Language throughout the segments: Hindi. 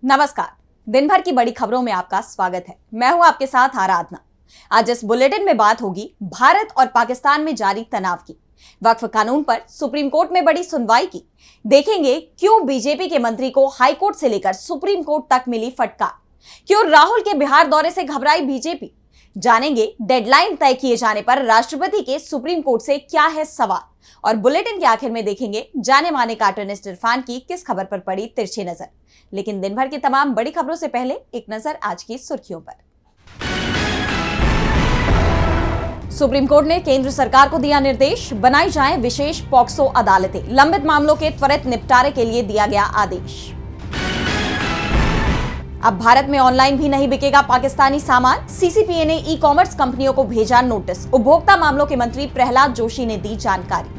नमस्कार। दिन भर की बड़ी खबरों में आपका स्वागत है। मैं हूं आपके साथ आराधना। आज इस बुलेटिन में बात होगी भारत और पाकिस्तान में जारी तनाव की, वक्फ कानून पर सुप्रीम कोर्ट में बड़ी सुनवाई की, देखेंगे क्यों बीजेपी के मंत्री को हाई कोर्ट से लेकर सुप्रीम कोर्ट तक मिली फटकार, क्यों राहुल के बिहार दौरे से घबराई बीजेपी, जानेंगे डेडलाइन तय किए जाने पर राष्ट्रपति के सुप्रीम कोर्ट से क्या है सवाल, और बुलेटिन के आखिर में देखेंगे जाने माने कार्टूनिस्ट इरफान की किस खबर पर पड़ी तिरछी नजर। लेकिन दिन भर की तमाम बड़ी खबरों से पहले एक नजर आज की सुर्खियों पर। सुप्रीम कोर्ट ने केंद्र सरकार को दिया निर्देश, बनाई जाएं विशेष पॉक्सो अदालतें, लंबित मामलों के त्वरित निपटारे के लिए दिया गया आदेश। अब भारत में ऑनलाइन भी नहीं बिकेगा पाकिस्तानी सामान, सीसीपीए ने ई कॉमर्स कंपनियों को भेजा नोटिस, उपभोक्ता मामलों के मंत्री प्रहलाद जोशी ने दी जानकारी।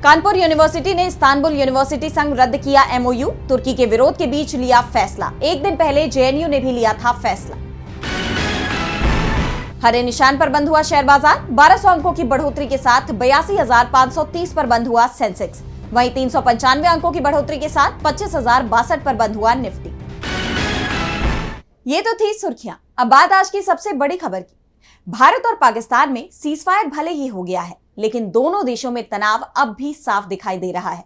कानपुर यूनिवर्सिटी ने इस्तांबुल यूनिवर्सिटी संग रद्द किया एमओयू, तुर्की के विरोध के बीच लिया फैसला, एक दिन पहले जेएनयू ने भी लिया था फैसला। हरे निशान पर बंद हुआ शेयर बाजार, 1200 अंकों की बढ़ोतरी के साथ 82,530 पर बंद हुआ सेंसेक्स, वहीं 395 अंकों की बढ़ोतरी के साथ 25,062 पर बंद हुआ निफ्टी। ये तो थी सुर्खियां। अब बात आज की सबसे बड़ी खबर की। भारत और पाकिस्तान में सीजफायर भले ही हो गया है, लेकिन दोनों देशों में तनाव अब भी साफ दिखाई दे रहा है।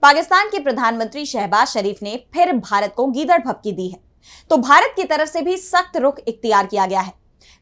पाकिस्तान के प्रधानमंत्री शहबाज शरीफ ने फिर भारत को गीदड़ भभकी दी है, तो भारत की तरफ से भी सख्त रुख इख्तियार किया गया है।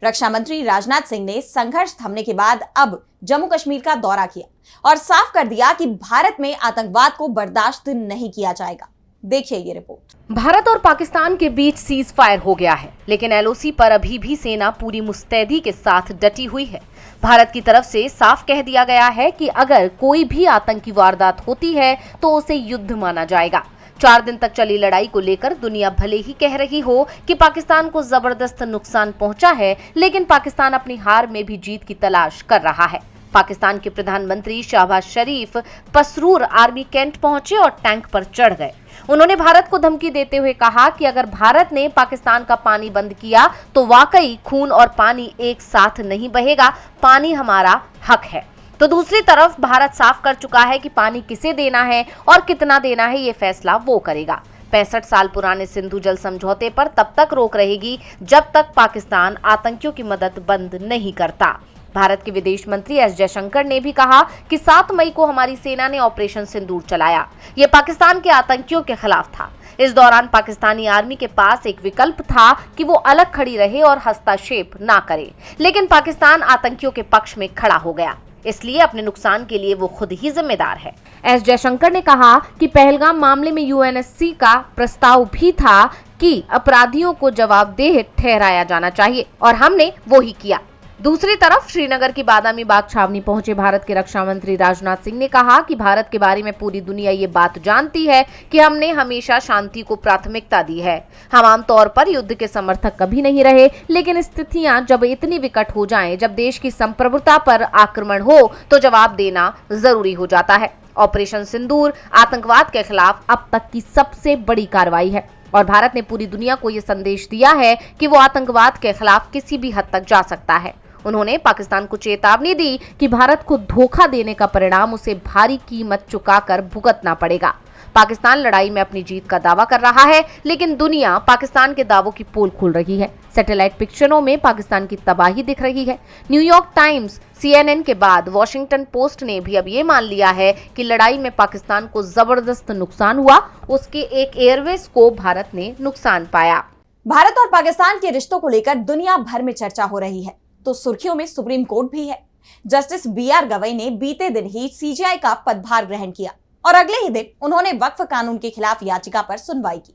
रक्षा मंत्री राजनाथ सिंह ने संघर्ष थमने के बाद अब जम्मू कश्मीर का दौरा किया और साफ कर दिया कि भारत में आतंकवाद को बर्दाश्त नहीं किया जाएगा। देखिए ये रिपोर्ट। भारत और पाकिस्तान के बीच सीज फायर हो गया है, लेकिन एलओसी पर अभी भी सेना पूरी मुस्तैदी के साथ डटी हुई है। भारत की तरफ से साफ कह दिया गया है कि अगर कोई भी आतंकी वारदात होती है तो उसे युद्ध माना जाएगा। 4 दिन तक चली लड़ाई को लेकर दुनिया भले ही कह रही हो कि पाकिस्तान को जबरदस्त नुकसान पहुंचा है, लेकिन पाकिस्तान अपनी हार में भी जीत की तलाश कर रहा है। पाकिस्तान के प्रधानमंत्री शहबाज शरीफ पसरूर आर्मी कैंट पहुंचे और टैंक पर चढ़ गए। उन्होंने भारत को धमकी देते हुए कहा कि अगर भारत ने पाकिस्तान का पानी बंद किया तो वाकई खून और पानी एक साथ नहीं बहेगा, पानी हमारा हक है। तो दूसरी तरफ भारत साफ कर चुका है कि पानी किसे देना है और कितना देना है, ये फैसला वो करेगा। 65 साल पुराने सिंधु जल समझौते पर तब तक रोक रहेगी जब तक पाकिस्तान आतंकियों की मदद बंद नहीं करता। भारत के विदेश मंत्री एस जयशंकर ने भी कहा कि 7 मई को हमारी सेना ने ऑपरेशन सिंदूर चलाया। ये पाकिस्तान के आतंकियों के खिलाफ था। इस दौरान पाकिस्तानी आर्मी के पास एक विकल्प था कि वो अलग खड़ी रहे और हस्तक्षेप ना करे, लेकिन पाकिस्तान आतंकियों के पक्ष में खड़ा हो गया, इसलिए अपने नुकसान के लिए वो खुद ही जिम्मेदार है। एस जयशंकर ने कहा कि पहलगाम मामले में यूएनएससी का प्रस्ताव भी था कि अपराधियों को जवाबदेह ठहराया जाना चाहिए और हमने वो ही किया। दूसरी तरफ श्रीनगर की बादामी बाग छावनी पहुंचे भारत के रक्षा मंत्री राजनाथ सिंह ने कहा कि भारत के बारे में पूरी दुनिया ये बात जानती है कि हमने हमेशा शांति को प्राथमिकता दी है। हम आमतौर पर युद्ध के समर्थक कभी नहीं रहे, लेकिन स्थितियां जब इतनी विकट हो जाएं, जब देश की संप्रभुता पर आक्रमण हो, तो जवाब देना जरूरी हो जाता है। ऑपरेशन सिंदूर आतंकवाद के खिलाफ अब तक की सबसे बड़ी कार्रवाई है और भारत ने पूरी दुनिया को ये संदेश दिया है कि वो आतंकवाद के खिलाफ किसी भी हद तक जा सकता है। उन्होंने पाकिस्तान को चेतावनी दी कि भारत को धोखा देने का परिणाम उसे भारी कीमत चुकाकर भुगतना पड़ेगा। पाकिस्तान लड़ाई में अपनी जीत का दावा कर रहा है, लेकिन दुनिया पाकिस्तान के दावों की पोल खोल रही है। सैटेलाइट पिक्चरों में पाकिस्तान की तबाही दिख रही है। न्यूयॉर्क टाइम्स, CNN के बाद वॉशिंगटन पोस्ट ने भी अब ये मान लिया है कि लड़ाई में पाकिस्तान को जबरदस्त नुकसान हुआ, उसके एक एयरवेज को भारत ने नुकसान पाया। भारत और पाकिस्तान के रिश्तों को लेकर दुनिया भर में चर्चा हो रही है, तो सुर्खियों में सुप्रीम कोर्ट भी है। जस्टिस BR गवई ने बीते दिन ही CJI का पदभार ग्रहण किया और अगले ही दिन उन्होंने वक्फ कानून के खिलाफ याचिका पर सुनवाई की।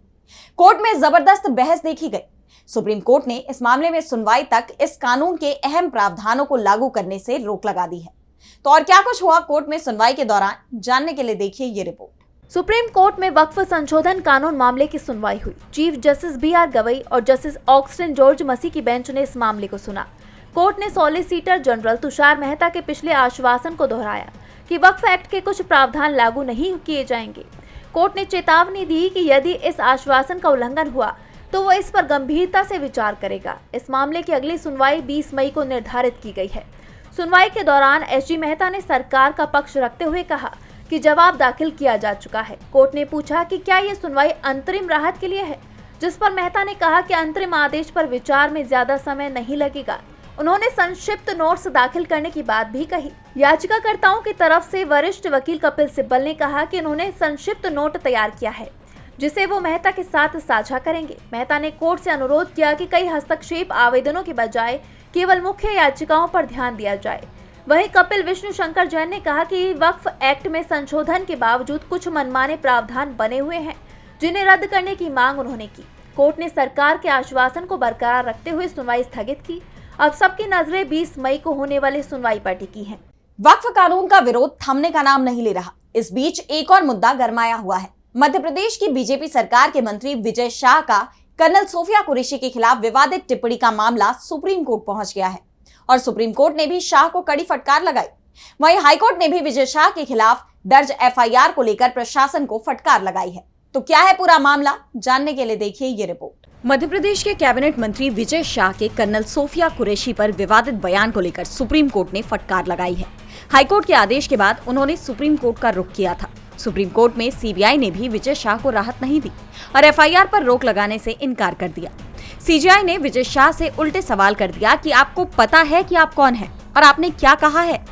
कोर्ट में जबरदस्त बहस देखी गई। सुप्रीम कोर्ट ने इस मामले में सुनवाई तक इस कानून के अहम प्रावधानों को लागू करने से रोक लगा दी है। तो और क्या कुछ हुआ कोर्ट में सुनवाई के दौरान, जानने के लिए देखिए ये रिपोर्ट। सुप्रीम कोर्ट में वक्फ संशोधन कानून मामले की सुनवाई हुई। चीफ जस्टिस BR गवई और जस्टिस ऑगस्टिन जॉर्ज मसीह की बेंच ने इस मामले को सुना। कोर्ट ने सॉलिसिटर जनरल तुषार मेहता के पिछले आश्वासन को दोहराया कि वक्फ एक्ट के कुछ प्रावधान लागू नहीं किए जाएंगे। कोर्ट ने चेतावनी दी कि यदि इस आश्वासन का उल्लंघन हुआ तो वो इस पर गंभीरता से विचार करेगा। इस मामले की अगली सुनवाई 20 मई को निर्धारित की गई है। सुनवाई के दौरान SG मेहता ने सरकार का पक्ष रखते हुए कहा कि जवाब दाखिल किया जा चुका है। कोर्ट ने पूछा कि क्या ये सुनवाई अंतरिम राहत के लिए है, जिस पर मेहता ने कहा कि अंतरिम आदेश पर विचार में ज्यादा समय नहीं लगेगा। उन्होंने संक्षिप्त नोट्स दाखिल करने की बात भी कही। याचिकाकर्ताओं की तरफ से वरिष्ठ वकील कपिल सिब्बल ने कहा कि उन्होंने संक्षिप्त नोट तैयार किया है, जिसे वो मेहता के साथ साझा करेंगे। मेहता ने कोर्ट से अनुरोध किया कि कई हस्तक्षेप आवेदनों के बजाय केवल मुख्य याचिकाओं पर ध्यान दिया जाए। वहीं कपिल विष्णु शंकर जैन ने कहा कि वक्फ एक्ट में संशोधन के बावजूद कुछ मनमाने प्रावधान बने हुए हैं, जिन्हें रद्द करने की मांग उन्होंने की। कोर्ट ने सरकार के आश्वासन को बरकरार रखते हुए सुनवाई स्थगित की। अब सबकी नजरें 20 मई को होने वाली सुनवाई पर टिकी हैं। वक्फ कानून का विरोध थमने का नाम नहीं ले रहा। इस बीच एक और मुद्दा गरमाया हुआ है। मध्य प्रदेश की बीजेपी सरकार के मंत्री विजय शाह का कर्नल सोफिया कुरैशी के खिलाफ विवादित टिप्पणी का मामला सुप्रीम कोर्ट पहुंच गया है और सुप्रीम कोर्ट ने भी शाह को कड़ी फटकार लगाई। वहीं हाईकोर्ट ने भी विजय शाह के खिलाफ दर्ज एफआईआर को लेकर प्रशासन को फटकार लगाई है। तो क्या है पूरा मामला, जानने के लिए देखिए ये रिपोर्ट। मध्य प्रदेश के कैबिनेट मंत्री विजय शाह के कर्नल सोफिया कुरैशी पर विवादित बयान को लेकर सुप्रीम कोर्ट ने फटकार लगाई है। हाईकोर्ट के आदेश के बाद उन्होंने सुप्रीम कोर्ट का रुख किया था। सुप्रीम कोर्ट में सीबीआई ने भी विजय शाह को राहत नहीं दी और एफआईआर पर रोक लगाने से इनकार कर दिया। सीजीआई ने विजय शाह से उल्टे सवाल कर दिया कि आपको पता है कि आप कौन हैं और आपने क्या कहा है।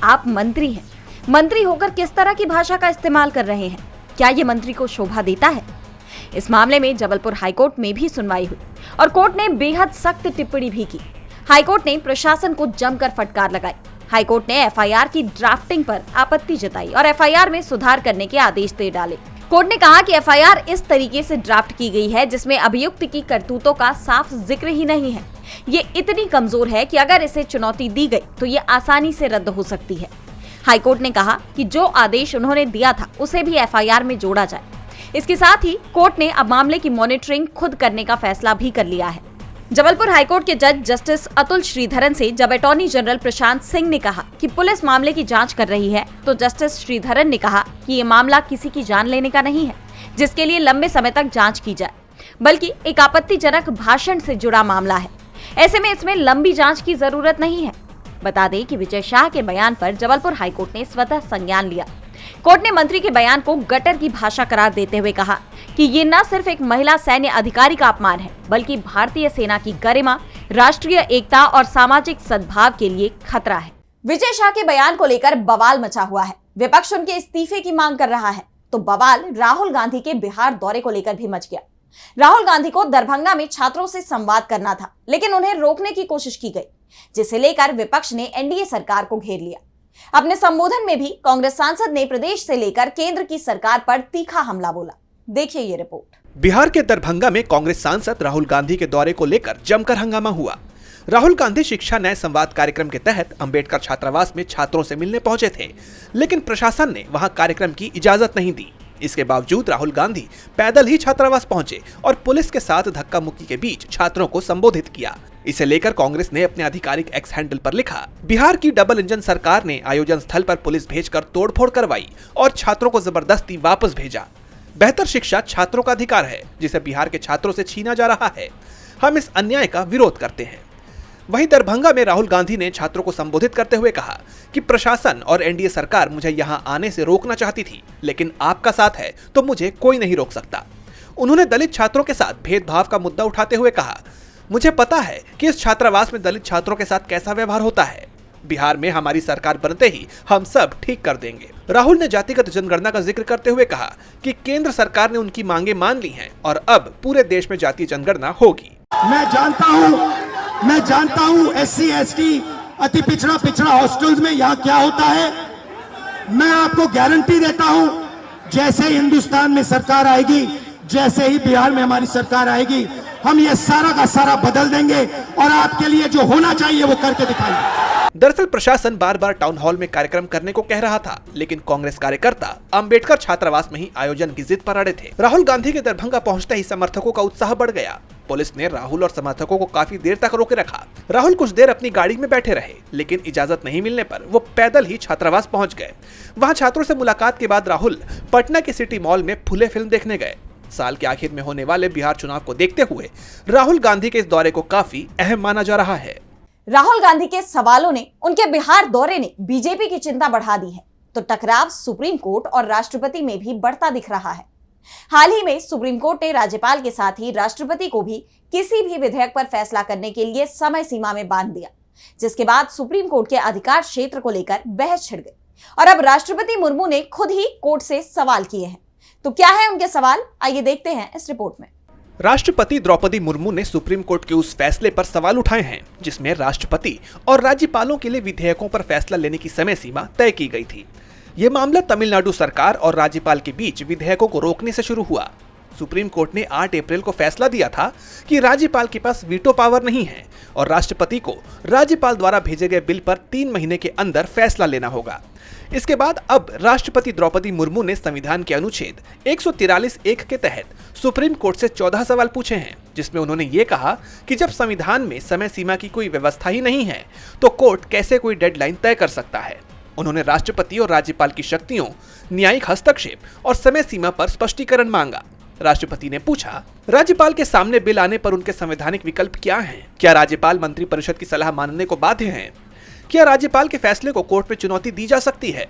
आप मंत्री हैं, मंत्री होकर किस तरह की भाषा का इस्तेमाल कर रहे हैं, क्या ये मंत्री को शोभा देता है। इस मामले में जबलपुर हाईकोर्ट में भी सुनवाई हुई और कोर्ट ने बेहद सख्त टिप्पणी भी की। हाईकोर्ट ने प्रशासन को जमकर फटकार लगाई। हाईकोर्ट ने एफआईआर की ड्राफ्टिंग पर आपत्ति जताई और एफआईआर में सुधार करने के आदेश दे डाले। कोर्ट ने कहा कि एफआईआर इस तरीके से ड्राफ्ट की गई है जिसमें अभियुक्त की करतूतों का साफ जिक्र ही नहीं है। ये इतनी कमजोर है कि अगर इसे चुनौती दी गई तो ये आसानी से रद्द हो सकती है। हाईकोर्ट ने कहा कि जो आदेश उन्होंने दिया था उसे भी एफआईआर में जोड़ा जाए। इसके साथ ही कोर्ट ने अब मामले की मॉनिटरिंग खुद करने का फैसला भी कर लिया है। जबलपुर हाईकोर्ट के जज जस्टिस अतुल श्रीधरन से जब अटॉर्नी जनरल प्रशांत सिंह ने कहा कि पुलिस मामले की जांच कर रही है, तो जस्टिस श्रीधरन ने कहा कि ये मामला किसी की जान लेने का नहीं है जिसके लिए लंबे समय तक जांच की जाए, बल्कि एक आपत्तिजनक भाषण से जुड़ा मामला है। ऐसे में इसमें लंबी जांच की जरूरत नहीं है। बता दें कि विजय शाह के बयान पर जबलपुर हाईकोर्ट ने स्वतः संज्ञान लिया। कोर्ट ने मंत्री के बयान को गटर की भाषा करार देते हुए कहा कि ये न सिर्फ एक महिला सैन्य अधिकारी का अपमान है, बल्कि भारतीय सेना की गरिमा, राष्ट्रीय एकता और सामाजिक सद्भाव के लिए खतरा है। विजय शाह के बयान को लेकर बवाल मचा हुआ है। विपक्ष उनके इस्तीफे की मांग कर रहा है, तो बवाल राहुल गांधी के बिहार दौरे को लेकर भी मच गया। राहुल गांधी को दरभंगा में छात्रों से संवाद करना था, लेकिन उन्हें रोकने की कोशिश की गई, जिसे लेकर विपक्ष ने एनडीए सरकार को घेर लिया। अपने संबोधन में भी कांग्रेस सांसद ने प्रदेश से लेकर केंद्र की सरकार पर तीखा हमला बोला। देखिए ये रिपोर्ट। बिहार के दरभंगा में कांग्रेस सांसद राहुल गांधी के दौरे को लेकर जमकर हंगामा हुआ। राहुल गांधी शिक्षा न्याय संवाद कार्यक्रम के तहत अंबेडकर छात्रावास में छात्रों से मिलने पहुंचे थे, लेकिन प्रशासन ने वहां कार्यक्रम की इजाजत नहीं दी। इसके बावजूद राहुल गांधी पैदल ही छात्रावास पहुंचे और पुलिस के साथ धक्का मुक्की के बीच छात्रों को संबोधित किया। इसे लेकर कांग्रेस ने अपने आधिकारिक एक्स हैंडल पर लिखा, बिहार की डबल इंजन सरकार ने आयोजन स्थल पर पुलिस भेजकर तोड़फोड़ करवाई और छात्रों को जबरदस्ती वापस भेजा। बेहतर शिक्षा छात्रों का अधिकार है, जिसे बिहार के छात्रों से छीना जा रहा है। हम इस अन्याय का विरोध करते हैं। वहीं दरभंगा में राहुल गांधी ने छात्रों को संबोधित करते हुए कहा कि प्रशासन और एनडीए सरकार मुझे यहां आने से रोकना चाहती थी, लेकिन आपका साथ है तो मुझे कोई नहीं रोक सकता। उन्होंने दलित छात्रों के साथ भेदभाव का मुद्दा उठाते हुए कहा, मुझे पता है कि इस छात्रावास में दलित छात्रों के साथ कैसा व्यवहार होता है। बिहार में हमारी सरकार बनते ही हम सब ठीक कर देंगे। राहुल ने जातिगत जनगणना का जिक्र करते हुए कहा कि केंद्र सरकार ने उनकी मांगे मान ली हैं और अब पूरे देश में जातीय जनगणना होगी। मैं जानता हूँ SC ST अति पिछड़ा हॉस्टल्स में यहाँ क्या होता है। मैं आपको गारंटी देता हूँ, जैसे हिंदुस्तान में सरकार आएगी, जैसे ही बिहार में हमारी सरकार आएगी, हम ये सारा का सारा बदल देंगे और आपके लिए जो होना चाहिए वो करके दिखाएंगे। दरअसल प्रशासन बार बार टाउन हॉल में कार्यक्रम करने को कह रहा था, लेकिन कांग्रेस कार्यकर्ता अंबेडकर छात्रावास में ही आयोजन की जिद पर अड़े थे। राहुल गांधी के दरभंगा पहुंचते ही समर्थकों का उत्साह बढ़ गया। पुलिस ने राहुल और समर्थकों को काफी देर तक रोके रखा। राहुल कुछ देर अपनी गाड़ी में बैठे रहे, लेकिन इजाजत नहीं मिलने पर वो पैदल ही छात्रावास पहुंच गए। वहां छात्रों से मुलाकात के बाद राहुल पटना के सिटी मॉल में फुले फिल्म देखने गए। साल के आखिर में होने वाले बिहार चुनाव को देखते हुए राहुल गांधी के इस दौरे को काफी अहम माना जा रहा है। राहुल गांधी के सवालों ने, उनके बिहार दौरे ने बीजेपी की चिंता बढ़ा दी है। तो टकराव सुप्रीम कोर्ट और राष्ट्रपति में भी बढ़ता दिख रहा है। हाल ही में सुप्रीम कोर्ट ने राज्यपाल के साथ ही राष्ट्रपति को भी किसी भी विधेयक पर फैसला करने के लिए समय सीमा में बांध दिया, जिसके बाद सुप्रीम कोर्ट के अधिकार क्षेत्र को लेकर बहस छिड़ गई और अब राष्ट्रपति मुर्मू ने खुद ही कोर्ट से सवाल किए हैं। तो क्या है उनके सवाल, आइए देखते हैं इस रिपोर्ट में। राष्ट्रपति द्रौपदी मुर्मू ने सुप्रीम कोर्ट के उस फैसले पर सवाल उठाए हैं जिसमें राष्ट्रपति और राज्यपालों के लिए विधेयकों पर फैसला लेने की समय सीमा तय की गई थी। ये मामला तमिलनाडु सरकार और राज्यपाल के बीच विधेयकों को रोकने से शुरू हुआ। सुप्रीम कोर्ट ने 8 अप्रैल को फैसला दिया था कि राज्यपाल के पास वीटो पावर नहीं है और राष्ट्रपति को राज्यपाल द्वारा भेजे गए बिल पर 3 महीने के अंदर फैसला लेना होगा। इसके बाद अब राष्ट्रपति द्रौपदी मुर्मू ने संविधान के अनुच्छेद 143(1) के तहत सुप्रीम कोर्ट से 14 सवाल पूछे हैं, जिसमें उन्होंने ये कहा कि जब संविधान में समय सीमा की कोई व्यवस्था ही नहीं है तो कोर्ट कैसे कोई डेडलाइन तय कर सकता है। उन्होंने राष्ट्रपति और राज्यपाल की शक्तियों, न्यायिक हस्तक्षेप और समय सीमा पर स्पष्टीकरण मांगा। राष्ट्रपति ने पूछा, राज्यपाल के सामने बिल आने पर उनके संवैधानिक विकल्प क्या हैं? क्या राज्यपाल मंत्रिपरिषद की सलाह मानने को बाध्य हैं? क्या राज्यपाल के फैसले को कोर्ट में चुनौती दी जा सकती है?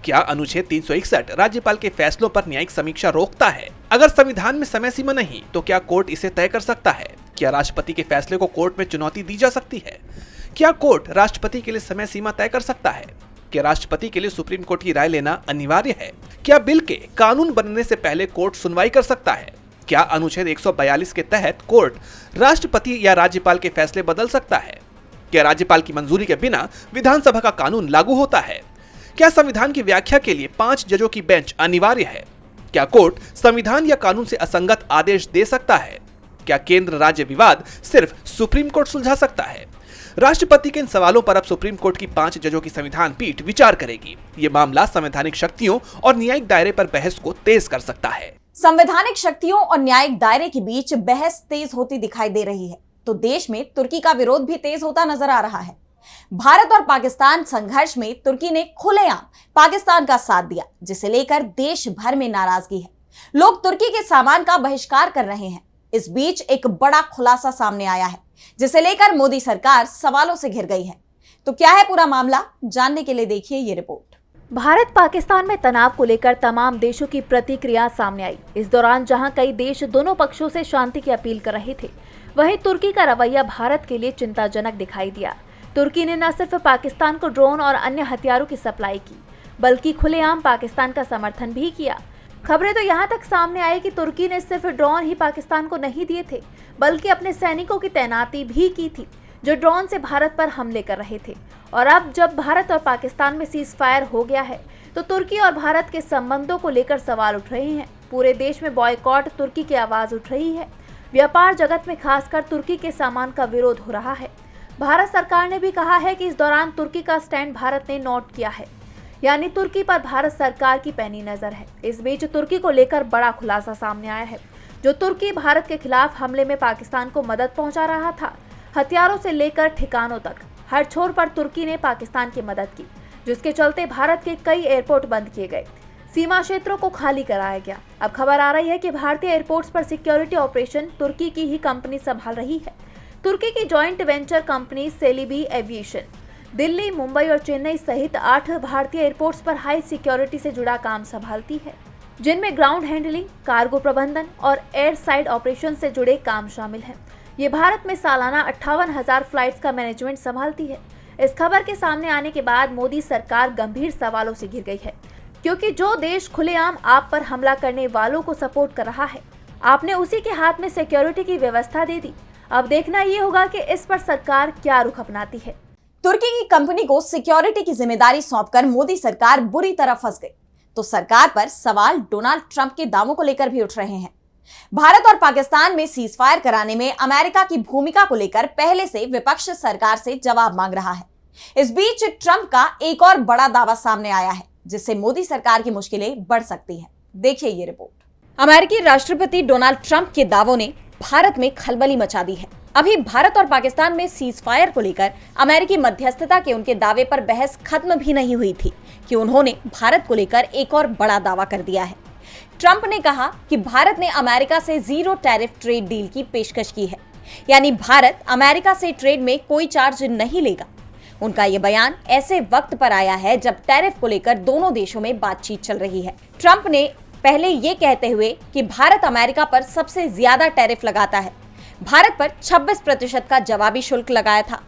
क्या अनुच्छेद 361 राज्यपाल के फैसलों पर न्यायिक समीक्षा रोकता है? अगर संविधान में समय सीमा नहीं तो क्या कोर्ट इसे तय कर सकता है? क्या राष्ट्रपति के फैसले को कोर्ट में चुनौती दी जा सकती है? क्या कोर्ट राष्ट्रपति के लिए समय सीमा तय कर सकता है? क्या राष्ट्रपति के लिए सुप्रीम कोर्ट की राय लेना अनिवार्य है? क्या बिल के कानून बनने से पहले कोर्ट सुनवाई कर सकता है? क्या अनुच्छेद 142 के तहत कोर्ट राष्ट्रपति या राज्यपाल के फैसले बदल सकता है? क्या राज्यपाल की मंजूरी के बिना विधानसभा का कानून लागू होता है? क्या संविधान की व्याख्या के लिए 5 जजों की बेंच अनिवार्य है? क्या कोर्ट संविधान या कानून से असंगत आदेश दे सकता है? क्या केंद्र राज्य विवाद सिर्फ सुप्रीम कोर्ट सुलझा सकता है? राष्ट्रपति के इन सवालों पर अब सुप्रीम कोर्ट की 5 जजों की संविधान पीठ विचार करेगी। ये मामला संवैधानिक शक्तियों और न्यायिक दायरे पर बहस को तेज कर सकता है। संवैधानिक शक्तियों और न्यायिक दायरे के बीच बहस तेज होती दिखाई दे रही है तो देश में तुर्की का विरोध भी तेज होता नजर आ रहा है। भारत और पाकिस्तान संघर्ष में तुर्की ने खुलेआम पाकिस्तान का साथ दिया, जिसे लेकर देश भर में नाराजगी है। लोग तुर्की के सामान का बहिष्कार कर रहे हैं। इस बीच एक बड़ा खुलासा सामने आया है जिसे लेकर मोदी सरकार सवालों से घिर गई है। तो क्या है पूरा मामला, जानने के लिए देखिए ये रिपोर्ट। भारत पाकिस्तान में तनाव को लेकर तमाम देशों की प्रतिक्रिया सामने आई। इस दौरान जहां कई देश दोनों पक्षों से शांति की अपील कर रहे थे, वहीं तुर्की का रवैया भारत के लिए चिंताजनक दिखाई दिया। तुर्की ने न सिर्फ पाकिस्तान को ड्रोन और अन्य हथियारों की सप्लाई की, बल्कि खुलेआम पाकिस्तान का समर्थन भी किया। खबरें तो यहाँ तक सामने आई कि तुर्की ने सिर्फ ड्रोन ही पाकिस्तान को नहीं दिए थे, बल्कि अपने सैनिकों की तैनाती भी की थी जो ड्रोन से भारत पर हमले कर रहे थे। और अब जब भारत और पाकिस्तान में सीज फायर हो गया है तो तुर्की और भारत के संबंधों को लेकर सवाल उठ रहे हैं। पूरे देश में बॉयकॉट तुर्की की आवाज उठ रही है। व्यापार जगत में खासकर तुर्की के सामान का विरोध हो रहा है। भारत सरकार ने भी कहा है कि इस दौरान तुर्की का स्टैंड भारत ने नोट किया है, यानी तुर्की पर भारत सरकार की पैनी नजर है। इस बीच तुर्की को लेकर बड़ा खुलासा सामने आया है। जो तुर्की भारत के खिलाफ हमले में पाकिस्तान को मदद पहुंचा रहा था, हथियारों से लेकर ठिकानों तक हर छोर पर तुर्की ने पाकिस्तान की मदद की, जिसके चलते भारत के कई एयरपोर्ट बंद किए गए, सीमा क्षेत्रों को खाली कराया गया। अब खबर आ रही है कि भारतीय एयरपोर्ट्स पर सिक्योरिटी ऑपरेशन तुर्की की ही कंपनी संभाल रही है। तुर्की की joint venture company Celebi Aviation Delhi, Mumbai और चेन्नई सहित 8 भारतीय एयरपोर्ट्स पर हाई सिक्योरिटी से जुड़ा काम संभालती है, जिनमें ग्राउंड हैंडलिंग, कार्गो प्रबंधन और एयर साइड ऑपरेशन से जुड़े काम शामिल हैं। ये भारत में सालाना 58,000 फ्लाइट्स का मैनेजमेंट संभालती है। इस खबर के सामने आने के बाद मोदी सरकार गंभीर सवालों से घिर गई है, क्योंकि जो देश खुलेआम आप पर हमला करने वालों को सपोर्ट कर रहा है, आपने उसी के हाथ में सिक्योरिटी की व्यवस्था दे दी। अब देखना ये होगा कि इस पर सरकार क्या रुख अपनाती है। तुर्की की कंपनी को सिक्योरिटी की जिम्मेदारी सौंपकर मोदी सरकार बुरी तरह फंस गई तो सरकार पर सवाल डोनाल्ड ट्रंप के दावों को लेकर भी उठ रहे हैं। भारत और पाकिस्तान में सीज फायर कराने में अमेरिका की भूमिका को लेकर पहले से विपक्ष सरकार से जवाब मांग रहा है। इस बीच ट्रंप का एक और बड़ा दावा सामने आया है जिससे मोदी सरकार की मुश्किलें बढ़ सकती हैं। देखिए ये रिपोर्ट। अमेरिकी राष्ट्रपति डोनाल्ड ट्रंप के दावों ने भारत में खलबली मचा दी है। अभी भारत और पाकिस्तान में सीज फायर को लेकर अमेरिकी मध्यस्थता के उनके दावे पर बहस खत्म भी नहीं हुई थी कि उन्होंने भारत को लेकर एक और बड़ा दावा कर दिया है। ट्रंप ने कहा कि भारत ने अमेरिका से 0 टैरिफ ट्रेड डील की पेशकश की है, यानी भारत अमेरिका से ट्रेड में कोई चार्ज नहीं लेगा। उनका ये बयान ऐसे वक्त पर आया है जब टैरिफ को लेकर दोनों देशों में बातचीत चल रही है। ट्रंप ने पहले ये कहते हुए कि भारत अमेरिका पर सबसे ज्यादा टैरिफ लगाता है, भारत पर 26% का जवाबी शुल्क लगाया था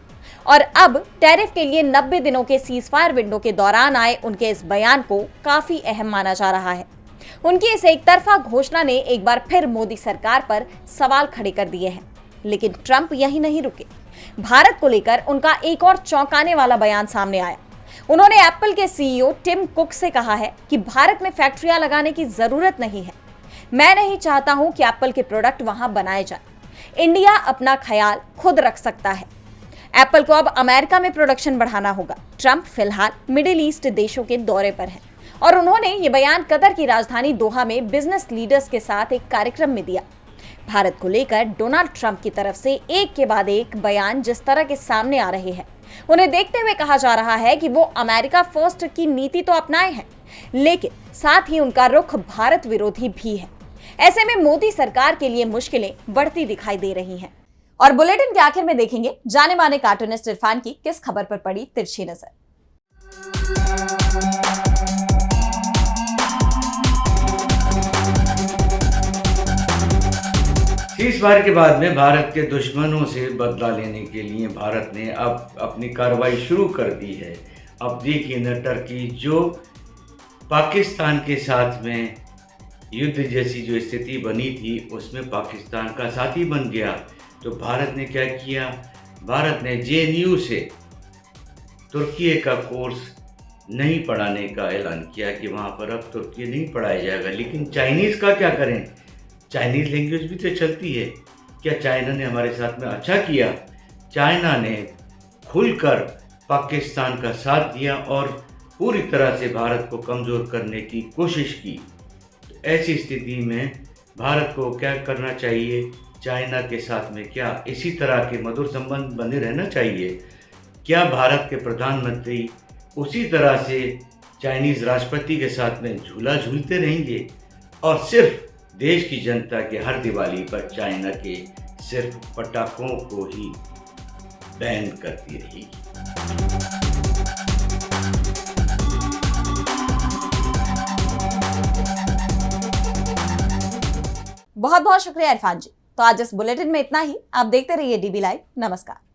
और अब टैरिफ के लिए 90 दिनों के सीजफायर विंडो के दौरान आए उनके इस बयान को काफी अहम माना जा रहा है। उनकी इस एक तरफा घोषणा ने एक बार फिर मोदी सरकार पर सवाल खड़े कर दिए हैं। लेकिन ट्रंप यहीं नहीं रुके। भारत को लेकर उनका एक और चौंकाने वाला बयान सामने आया। उन्होंने एप्पल के सीईओ टिम कुक से कहा है कि भारत में फैक्ट्रियां लगाने की जरूरत नहीं है। मैं नहीं चाहता हूं कि एप्पल के प्रोडक्ट वहां बनाए जाए। इंडिया अपना ख्याल खुद रख सकता है। एप्पल को अब अमेरिका में प्रोडक्शन बढ़ाना होगा। ट्रंप फिलहाल मिडिल ईस्ट देशों के दौरे पर हैं और उन्होंने ये बयान कतर की राजधानी दोहा में बिजनेस लीडर्स के साथ एक कार्यक्रम में दिया। भारत को लेकर डोनाल्ड ट्रंप की तरफ से एक के बाद एक बयान जिस तरह के सामने आ रहे हैं, उन्हें देखते हुए कहा जा रहा है कि वो अमेरिका फर्स्ट की नीति तो अपनाए हैं, लेकिन साथ ही उनका रुख भारत विरोधी भी है। ऐसे में मोदी सरकार के लिए मुश्किलें बढ़ती दिखाई दे रही हैं। और बुलेटिन के आखिर में देखेंगे जाने माने कार्टूनिस्ट इरफान की किस खबर पर पड़ी तिरछी नजर। सीज़फायर के बाद में भारत के दुश्मनों से बदला लेने के लिए भारत ने अब अपनी कार्रवाई शुरू कर दी है। अब देखिए न, टर्की जो पाकिस्तान के साथ में युद्ध जैसी जो स्थिति बनी थी उसमें पाकिस्तान का साथी बन गया। तो भारत ने क्या किया, भारत ने JNU से तुर्की का कोर्स नहीं पढ़ाने का ऐलान किया कि वहाँ पर अब तुर्की नहीं पढ़ाया जाएगा। लेकिन चाइनीज़ का क्या करें, चाइनीज़ लैंग्वेज भी तो चलती है। क्या चाइना ने हमारे साथ में अच्छा किया? चाइना ने खुलकर पाकिस्तान का साथ दिया और पूरी तरह से भारत को कमज़ोर करने की कोशिश की। तो ऐसी स्थिति में भारत को क्या करना चाहिए? चाइना के साथ में क्या इसी तरह के मधुर संबंध बने रहना चाहिए? क्या भारत के प्रधानमंत्री उसी तरह से चाइनीज़ राष्ट्रपति के साथ में झूला झूलते रहेंगे और सिर्फ देश की जनता के हर दिवाली पर चाइना के सिर्फ पटाखों को ही बैन करती रहेगी? बहुत बहुत शुक्रिया इरफान जी। तो आज इस बुलेटिन में इतना ही। आप देखते रहिए DB लाइव। नमस्कार।